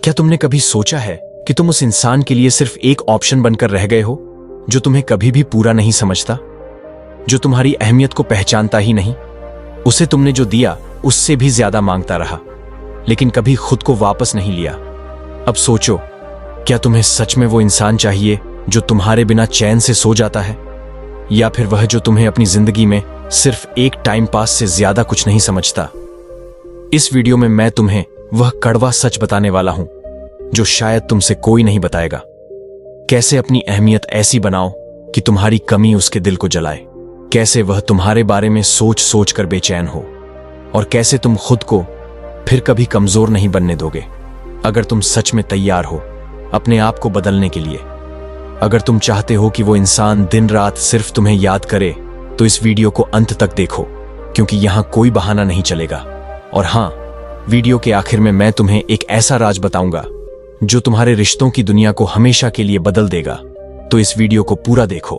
क्या तुमने कभी सोचा है कि तुम उस इंसान के लिए सिर्फ एक ऑप्शन बनकर रह गए हो, जो तुम्हें कभी भी पूरा नहीं समझता, जो तुम्हारी अहमियत को पहचानता ही नहीं? उसे तुमने जो दिया उससे भी ज्यादा मांगता रहा, लेकिन कभी खुद को वापस नहीं लिया। अब सोचो, क्या तुम्हें सच में वो इंसान चाहिए जो तुम्हारे बिना चैन से सो जाता है, या फिर वह जो तुम्हें अपनी जिंदगी में सिर्फ एक टाइम पास से ज्यादा कुछ नहीं समझता? इस वीडियो में मैं तुम्हें वह कड़वा सच बताने वाला हूं जो शायद तुमसे कोई नहीं बताएगा। कैसे अपनी अहमियत ऐसी बनाओ कि तुम्हारी कमी उसके दिल को जलाए, कैसे वह तुम्हारे बारे में सोच सोच कर बेचैन हो, और कैसे तुम खुद को फिर कभी कमजोर नहीं बनने दोगे। अगर तुम सच में तैयार हो अपने आप को बदलने के लिए, अगर तुम चाहते हो कि वो इंसान दिन रात सिर्फ तुम्हें याद करे, तो इस वीडियो को अंत तक देखो, क्योंकि यहां कोई बहाना नहीं चलेगा। और हां, वीडियो के आखिर में मैं तुम्हें एक ऐसा राज बताऊंगा जो तुम्हारे रिश्तों की दुनिया को हमेशा के लिए बदल देगा। तो इस वीडियो को पूरा देखो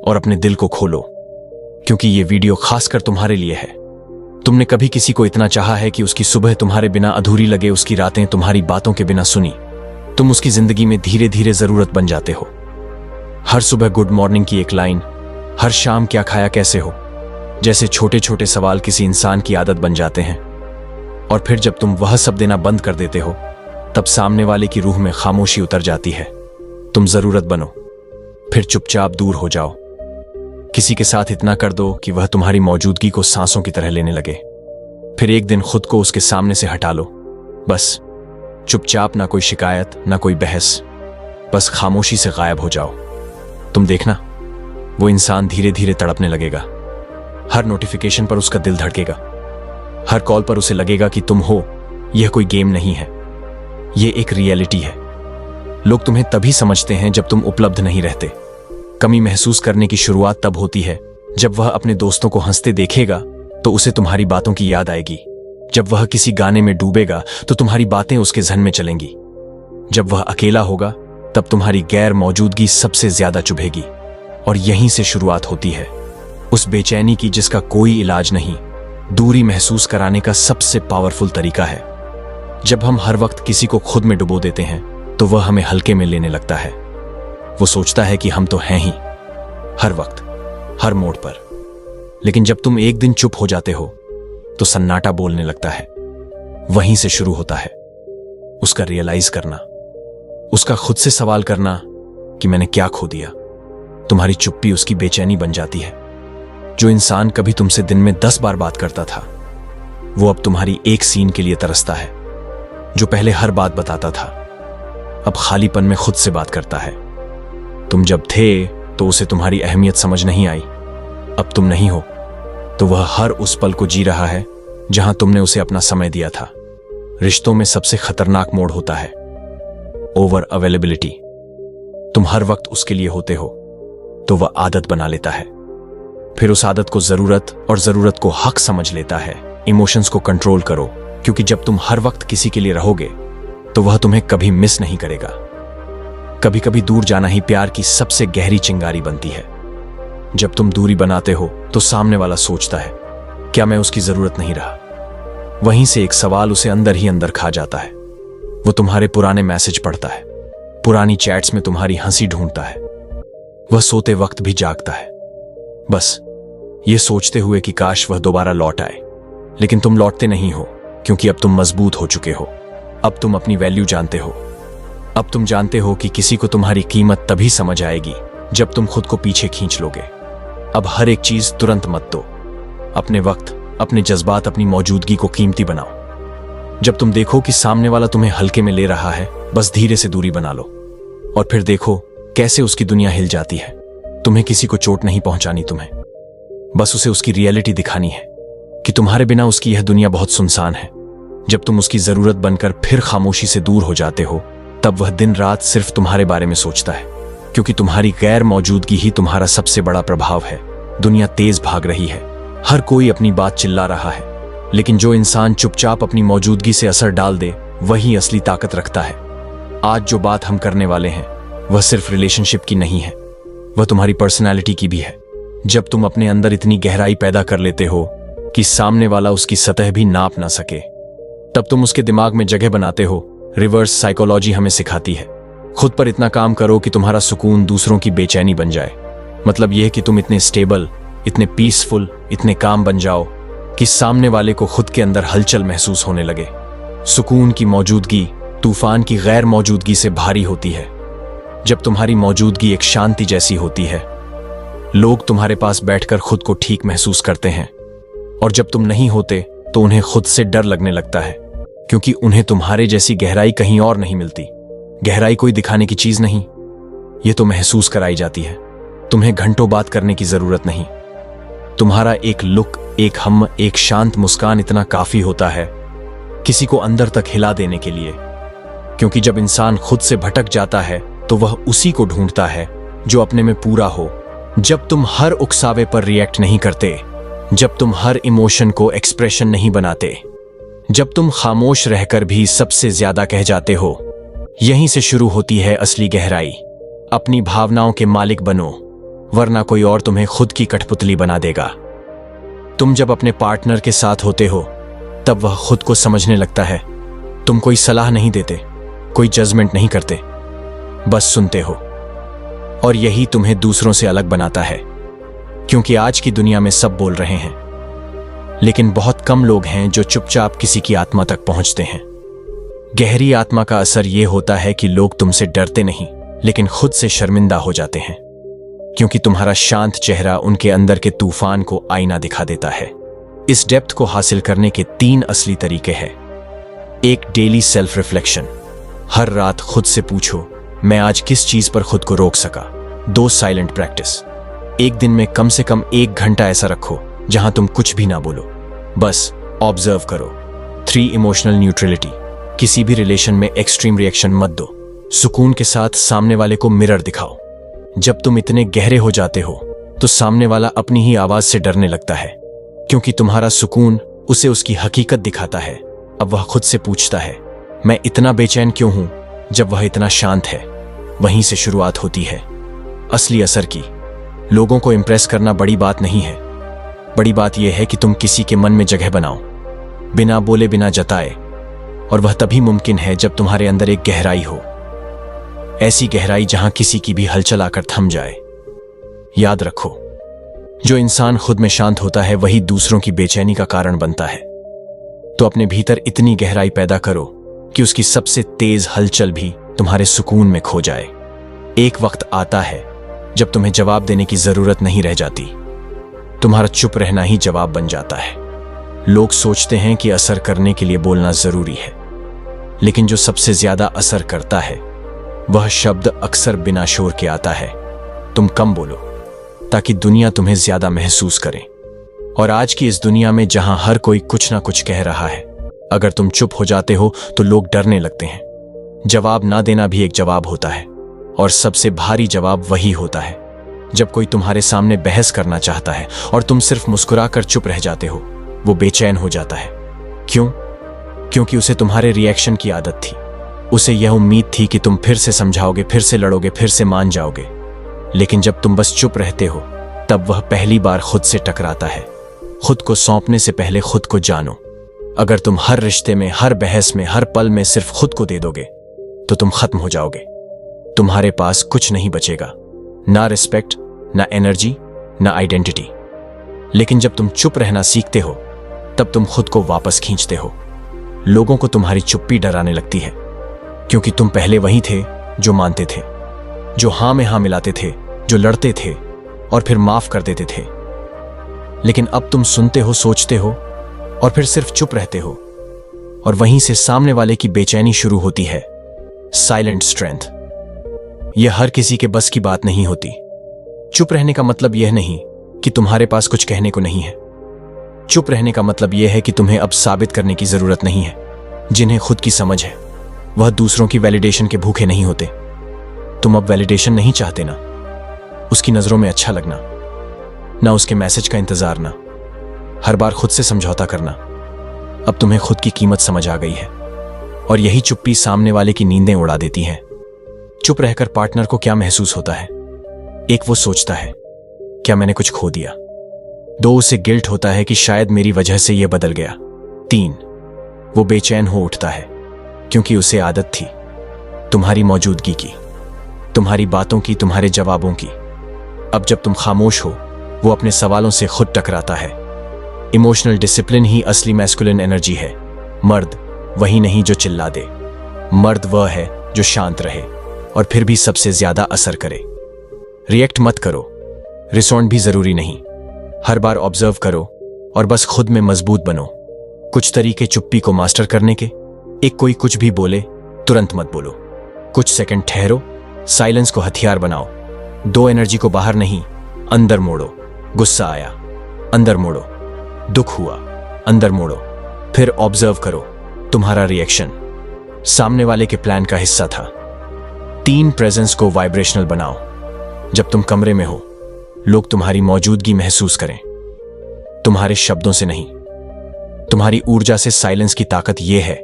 और अपने दिल को खोलो, क्योंकि ये वीडियो खासकर तुम्हारे लिए है। तुमने कभी किसी को इतना चाहा है कि उसकी सुबह तुम्हारे बिना अधूरी लगे, उसकी रातें तुम्हारी बातों के बिना सुनी? तुम उसकी जिंदगी में धीरे धीरे जरूरत बन जाते हो। हर सुबह गुड मॉर्निंग की एक लाइन, हर शाम क्या खाया कैसे हो, जैसे छोटे छोटे सवाल किसी इंसान की आदत बन जाते हैं। और फिर जब तुम वह सब देना बंद कर देते हो, तब सामने वाले की रूह में खामोशी उतर जाती है। तुम जरूरत बनो, फिर चुपचाप दूर हो जाओ। किसी के साथ इतना कर दो कि वह तुम्हारी मौजूदगी को सांसों की तरह लेने लगे। फिर एक दिन खुद को उसके सामने से हटा लो, बस चुपचाप, ना कोई शिकायत ना कोई बहस, बस खामोशी से गायब हो जाओ। तुम देखना, वो इंसान धीरे धीरे तड़पने लगेगा। हर नोटिफिकेशन पर उसका दिल धड़केगा, हर कॉल पर उसे लगेगा कि तुम हो। यह कोई गेम नहीं है, यह एक रियलिटी है। लोग तुम्हें तभी समझते हैं जब तुम उपलब्ध नहीं रहते। कमी महसूस करने की शुरुआत तब होती है जब वह अपने दोस्तों को हंसते देखेगा तो उसे तुम्हारी बातों की याद आएगी। जब वह किसी गाने में डूबेगा तो तुम्हारी बातें उसके ज़हन में चलेंगी। जब वह अकेला होगा तब तुम्हारी गैर मौजूदगी सबसे ज्यादा चुभेगी। और यहीं से शुरुआत होती है उस बेचैनी की जिसका कोई इलाज नहीं। दूरी महसूस कराने का सबसे पावरफुल तरीका है जब हम हर वक्त किसी को खुद में डुबो देते हैं, तो वह हमें हल्के में लेने लगता है। वो सोचता है कि हम तो हैं ही, हर वक्त, हर मोड़ पर। लेकिन जब तुम एक दिन चुप हो जाते हो तो सन्नाटा बोलने लगता है। वहीं से शुरू होता है उसका रियलाइज करना, उसका खुद से सवाल करना कि मैंने क्या खो दिया। तुम्हारी चुप्पी उसकी बेचैनी बन जाती है। जो इंसान कभी तुमसे दिन में 10 बार बात करता था, वो अब तुम्हारी एक सीन के लिए तरसता है। जो पहले हर बात बताता था, अब खालीपन में खुद से बात करता है। तुम जब थे तो उसे तुम्हारी अहमियत समझ नहीं आई, अब तुम नहीं हो तो वह हर उस पल को जी रहा है जहां तुमने उसे अपना समय दिया था। रिश्तों में सबसे खतरनाक मोड़ होता है ओवर अवेलेबिलिटी। तुम हर वक्त उसके लिए होते हो तो वह आदत बना लेता है। फिर उस आदत को जरूरत और जरूरत को हक समझ लेता है। इमोशंस को कंट्रोल करो, क्योंकि जब तुम हर वक्त किसी के लिए रहोगे तो वह तुम्हें कभी मिस नहीं करेगा। कभी कभी दूर जाना ही प्यार की सबसे गहरी चिंगारी बनती है। जब तुम दूरी बनाते हो तो सामने वाला सोचता है, क्या मैं उसकी जरूरत नहीं रहा? वहीं से एक सवाल उसे अंदर ही अंदर खा जाता है। वो तुम्हारे पुराने मैसेज पढ़ता है, पुरानी चैट्स में तुम्हारी हंसी ढूंढता है। वह सोते वक्त भी जागता है, बस ये सोचते हुए कि काश वह दोबारा लौट आए। लेकिन तुम लौटते नहीं हो, क्योंकि अब तुम मजबूत हो चुके हो। अब तुम अपनी वैल्यू जानते हो। अब तुम जानते हो कि किसी को तुम्हारी कीमत तभी समझ आएगी जब तुम खुद को पीछे खींच लोगे। अब हर एक चीज तुरंत मत दो। अपने वक्त, अपने जज्बात, अपनी मौजूदगी को कीमती बनाओ। जब तुम देखो कि सामने वाला तुम्हें हल्के में ले रहा है, बस धीरे से दूरी बना लो और फिर देखो कैसे उसकी दुनिया हिल जाती है। तुम्हें किसी को चोट नहीं पहुंचानी, तुम्हें बस उसे उसकी रियलिटी दिखानी है कि तुम्हारे बिना उसकी यह दुनिया बहुत सुनसान है। जब तुम उसकी जरूरत बनकर फिर खामोशी से दूर हो जाते हो, तब वह दिन रात सिर्फ तुम्हारे बारे में सोचता है, क्योंकि तुम्हारी गैर मौजूदगी ही तुम्हारा सबसे बड़ा प्रभाव है। दुनिया तेज भाग रही है, हर कोई अपनी बात चिल्ला रहा है, लेकिन जो इंसान चुपचाप अपनी मौजूदगी से असर डाल दे, वही असली ताकत रखता है। आज जो बात हम करने वाले हैं वह सिर्फ रिलेशनशिप की नहीं है, वह तुम्हारी पर्सनैलिटी की भी है। जब तुम अपने अंदर इतनी गहराई पैदा कर लेते हो कि सामने वाला उसकी सतह भी नाप ना सके, तब तुम उसके दिमाग में जगह बनाते हो रिवर्स साइकोलॉजी हमें सिखाती है, खुद पर इतना काम करो कि तुम्हारा सुकून दूसरों की बेचैनी बन जाए। मतलब यह कि तुम इतने स्टेबल, इतने पीसफुल, इतने काम बन जाओ कि सामने वाले को खुद के अंदर हलचल महसूस होने लगे। सुकून की मौजूदगी तूफान की गैर मौजूदगी से भारी होती है। जब तुम्हारी मौजूदगी एक शांति जैसी होती है, लोग तुम्हारे पास बैठकर खुद को ठीक महसूस करते हैं, और जब तुम नहीं होते तो उन्हें खुद से डर लगने लगता है, क्योंकि उन्हें तुम्हारे जैसी गहराई कहीं और नहीं मिलती। गहराई कोई दिखाने की चीज नहीं, ये तो महसूस कराई जाती है। तुम्हें घंटों बात करने की जरूरत नहीं। तुम्हारा एक लुक, एक हम, एक शांत मुस्कान इतना काफी होता है किसी को अंदर तक हिला देने के लिए। क्योंकि जब इंसान खुद से भटक जाता है तो वह उसी को ढूंढता है जो अपने में पूरा हो। जब तुम हर उकसावे पर रिएक्ट नहीं करते, जब तुम हर इमोशन को एक्सप्रेशन नहीं बनाते, जब तुम खामोश रहकर भी सबसे ज्यादा कह जाते हो, यहीं से शुरू होती है असली गहराई। अपनी भावनाओं के मालिक बनो, वरना कोई और तुम्हें खुद की कठपुतली बना देगा। तुम जब अपने पार्टनर के साथ होते हो तब वह खुद को समझने लगता है। तुम कोई सलाह नहीं देते, कोई जजमेंट नहीं करते, बस सुनते हो। और यही तुम्हें दूसरों से अलग बनाता है, क्योंकि आज की दुनिया में सब बोल रहे हैं, लेकिन बहुत कम लोग हैं जो चुपचाप किसी की आत्मा तक पहुंचते हैं। गहरी आत्मा का असर यह होता है कि लोग तुमसे डरते नहीं, लेकिन खुद से शर्मिंदा हो जाते हैं, क्योंकि तुम्हारा शांत चेहरा उनके अंदर के तूफान को आईना दिखा देता है। इस डेप्थ को हासिल करने के 3 असली तरीके हैं। एक, डेली सेल्फ रिफ्लेक्शन। हर रात खुद से पूछो, मैं आज किस चीज पर खुद को रोक सका। 2, साइलेंट प्रैक्टिस। एक दिन में कम से कम 1 घंटा ऐसा रखो जहां तुम कुछ भी ना बोलो, बस ऑब्जर्व करो। 3, इमोशनल न्यूट्रलिटी। किसी भी रिलेशन में एक्सट्रीम रिएक्शन मत दो। सुकून के साथ सामने वाले को मिरर दिखाओ। जब तुम इतने गहरे हो जाते हो तो सामने वाला अपनी ही आवाज से डरने लगता है, क्योंकि तुम्हारा सुकून उसे उसकी हकीकत दिखाता है। अब वह खुद से पूछता है, मैं इतना बेचैन क्यों हूं, जब वह इतना शांत है। वहीं से शुरुआत होती है असली असर की। लोगों को इंप्रेस करना बड़ी बात नहीं है, बड़ी बात यह है कि तुम किसी के मन में जगह बनाओ, बिना बोले, बिना जताए। और वह तभी मुमकिन है जब तुम्हारे अंदर एक गहराई हो, ऐसी गहराई जहां किसी की भी हलचल आकर थम जाए। याद रखो, जो इंसान खुद में शांत होता है वही दूसरों की बेचैनी का कारण बनता है। तो अपने भीतर इतनी गहराई पैदा करो कि उसकी सबसे तेज हलचल भी तुम्हारे सुकून में खो जाए। एक वक्त आता है जब तुम्हें जवाब देने की जरूरत नहीं रह जाती, तुम्हारा चुप रहना ही जवाब बन जाता है। लोग सोचते हैं कि असर करने के लिए बोलना जरूरी है, लेकिन जो सबसे ज्यादा असर करता है वह शब्द अक्सर बिना शोर के आता है। तुम कम बोलो ताकि दुनिया तुम्हें ज्यादा महसूस करे। और आज की इस दुनिया में जहां हर कोई कुछ ना कुछ कह रहा है, अगर तुम चुप हो जाते हो तो लोग डरने लगते हैं। जवाब ना देना भी एक जवाब होता है, और सबसे भारी जवाब वही होता है जब कोई तुम्हारे सामने बहस करना चाहता है और तुम सिर्फ मुस्कुराकर चुप रह जाते हो। वो बेचैन हो जाता है। क्यों? क्योंकि उसे तुम्हारे रिएक्शन की आदत थी। उसे यह उम्मीद थी कि तुम फिर से समझाओगे, फिर से लड़ोगे, फिर से मान जाओगे। लेकिन जब तुम बस चुप रहते हो तब वह पहली बार खुद से टकराता है। खुद को सौंपने से पहले खुद को जानो। अगर तुम हर रिश्ते में, हर बहस में, हर पल में सिर्फ खुद को दे दोगे तो तुम खत्म हो जाओगे। तुम्हारे पास कुछ नहीं बचेगा, ना रिस्पेक्ट, ना एनर्जी, ना आइडेंटिटी। लेकिन जब तुम चुप रहना सीखते हो तब तुम खुद को वापस खींचते हो। लोगों को तुम्हारी चुप्पी डराने लगती है, क्योंकि तुम पहले वही थे जो मानते थे, जो हां में हां मिलाते थे, जो लड़ते थे और फिर माफ कर देते थे। लेकिन अब तुम सुनते हो, सोचते हो और फिर सिर्फ चुप रहते हो, और वहीं से सामने वाले की बेचैनी शुरू होती है। Silent strength. यह हर किसी के बस की बात नहीं होती। चुप रहने का मतलब यह नहीं कि तुम्हारे पास कुछ कहने को नहीं है। चुप रहने का मतलब यह है कि तुम्हें अब साबित करने की जरूरत नहीं है। जिन्हें खुद की समझ है वह दूसरों की वैलिडेशन के भूखे नहीं होते। तुम अब वैलिडेशन नहीं चाहते, ना उसकी नजरों में अच्छा लगना, ना उसके मैसेज का इंतजार, ना हर बार खुद से समझौता करना। अब तुम्हें खुद की कीमत समझ आ गई है, और यही चुप्पी सामने वाले की नींदें उड़ा देती है। चुप रहकर पार्टनर को क्या महसूस होता है? 1, वो सोचता है, क्या मैंने कुछ खो दिया? 2, उसे गिल्ट होता है कि शायद मेरी वजह से यह बदल गया। 3, वो बेचैन हो उठता है, क्योंकि उसे आदत थी तुम्हारी मौजूदगी की, तुम्हारी बातों की, तुम्हारे जवाबों की। अब जब तुम खामोश हो, वो अपने सवालों से खुद टकराता है। इमोशनल डिसिप्लिन ही असली मैस्कुलिन एनर्जी है। मर्द वही नहीं जो चिल्ला दे, मर्द वह है जो शांत रहे और फिर भी सबसे ज्यादा असर करे। रिएक्ट मत करो, रिस्पॉन्ड भी जरूरी नहीं। हर बार ऑब्जर्व करो और बस खुद में मजबूत बनो। कुछ तरीके चुप्पी को मास्टर करने के। एक, कोई कुछ भी बोले तुरंत मत बोलो, कुछ सेकंड ठहरो, साइलेंस को हथियार बनाओ। 2, एनर्जी को बाहर नहीं अंदर मोड़ो। गुस्सा आया, अंदर मोड़ो। दुख हुआ, अंदर मोड़ो। फिर ऑब्जर्व करो तुम्हारा रिएक्शन सामने वाले के प्लान का हिस्सा था। 3, प्रेजेंस को वाइब्रेशनल बनाओ। जब तुम कमरे में हो, लोग तुम्हारी मौजूदगी महसूस करें, तुम्हारे शब्दों से नहीं, तुम्हारी ऊर्जा से। साइलेंस की ताकत यह है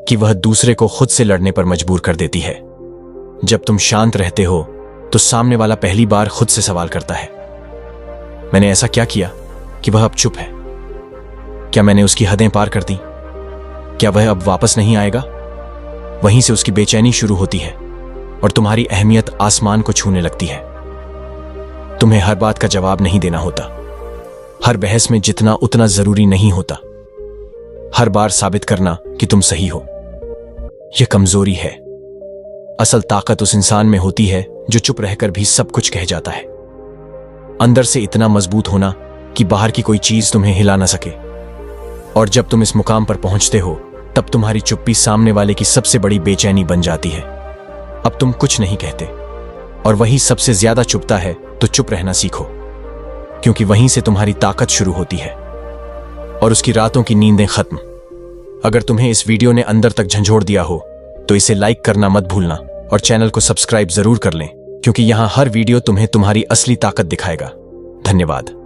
कि वह दूसरे को खुद से लड़ने पर मजबूर कर देती है। जब तुम शांत रहते हो तो सामने वाला पहली बार खुद से सवाल करता है, मैंने ऐसा क्या किया कि वह अब चुप है? क्या मैंने उसकी हदें पार कर दी? क्या वह अब वापस नहीं आएगा? वहीं से उसकी बेचैनी शुरू होती है और तुम्हारी अहमियत आसमान को छूने लगती है। तुम्हें हर बात का जवाब नहीं देना होता, हर बहस में जितना उतना जरूरी नहीं होता, हर बार साबित करना कि तुम सही हो। यह कमजोरी है। असल ताकत उस इंसान में होती है जो चुप रहकर भी सब कुछ कह जाता है। अंदर से इतना मजबूत होना कि बाहर की कोई चीज तुम्हें हिला ना सके। और जब तुम इस मुकाम पर पहुंचते हो, तब तुम्हारी चुप्पी सामने वाले की सबसे बड़ी बेचैनी बन जाती है। अब तुम कुछ नहीं कहते और वही सबसे ज्यादा चुपता है, तो चुप रहना सीखो, क्योंकि वहीं से तुम्हारी ताकत शुरू होती है और उसकी रातों की नींदें खत्म। अगर तुम्हें इस वीडियो ने अंदर तक झंझोड़ दिया हो तो इसे लाइक करना मत भूलना और चैनल को सब्सक्राइब जरूर कर लें, क्योंकि यहां हर वीडियो तुम्हें तुम्हारी असली ताकत दिखाएगा। धन्यवाद।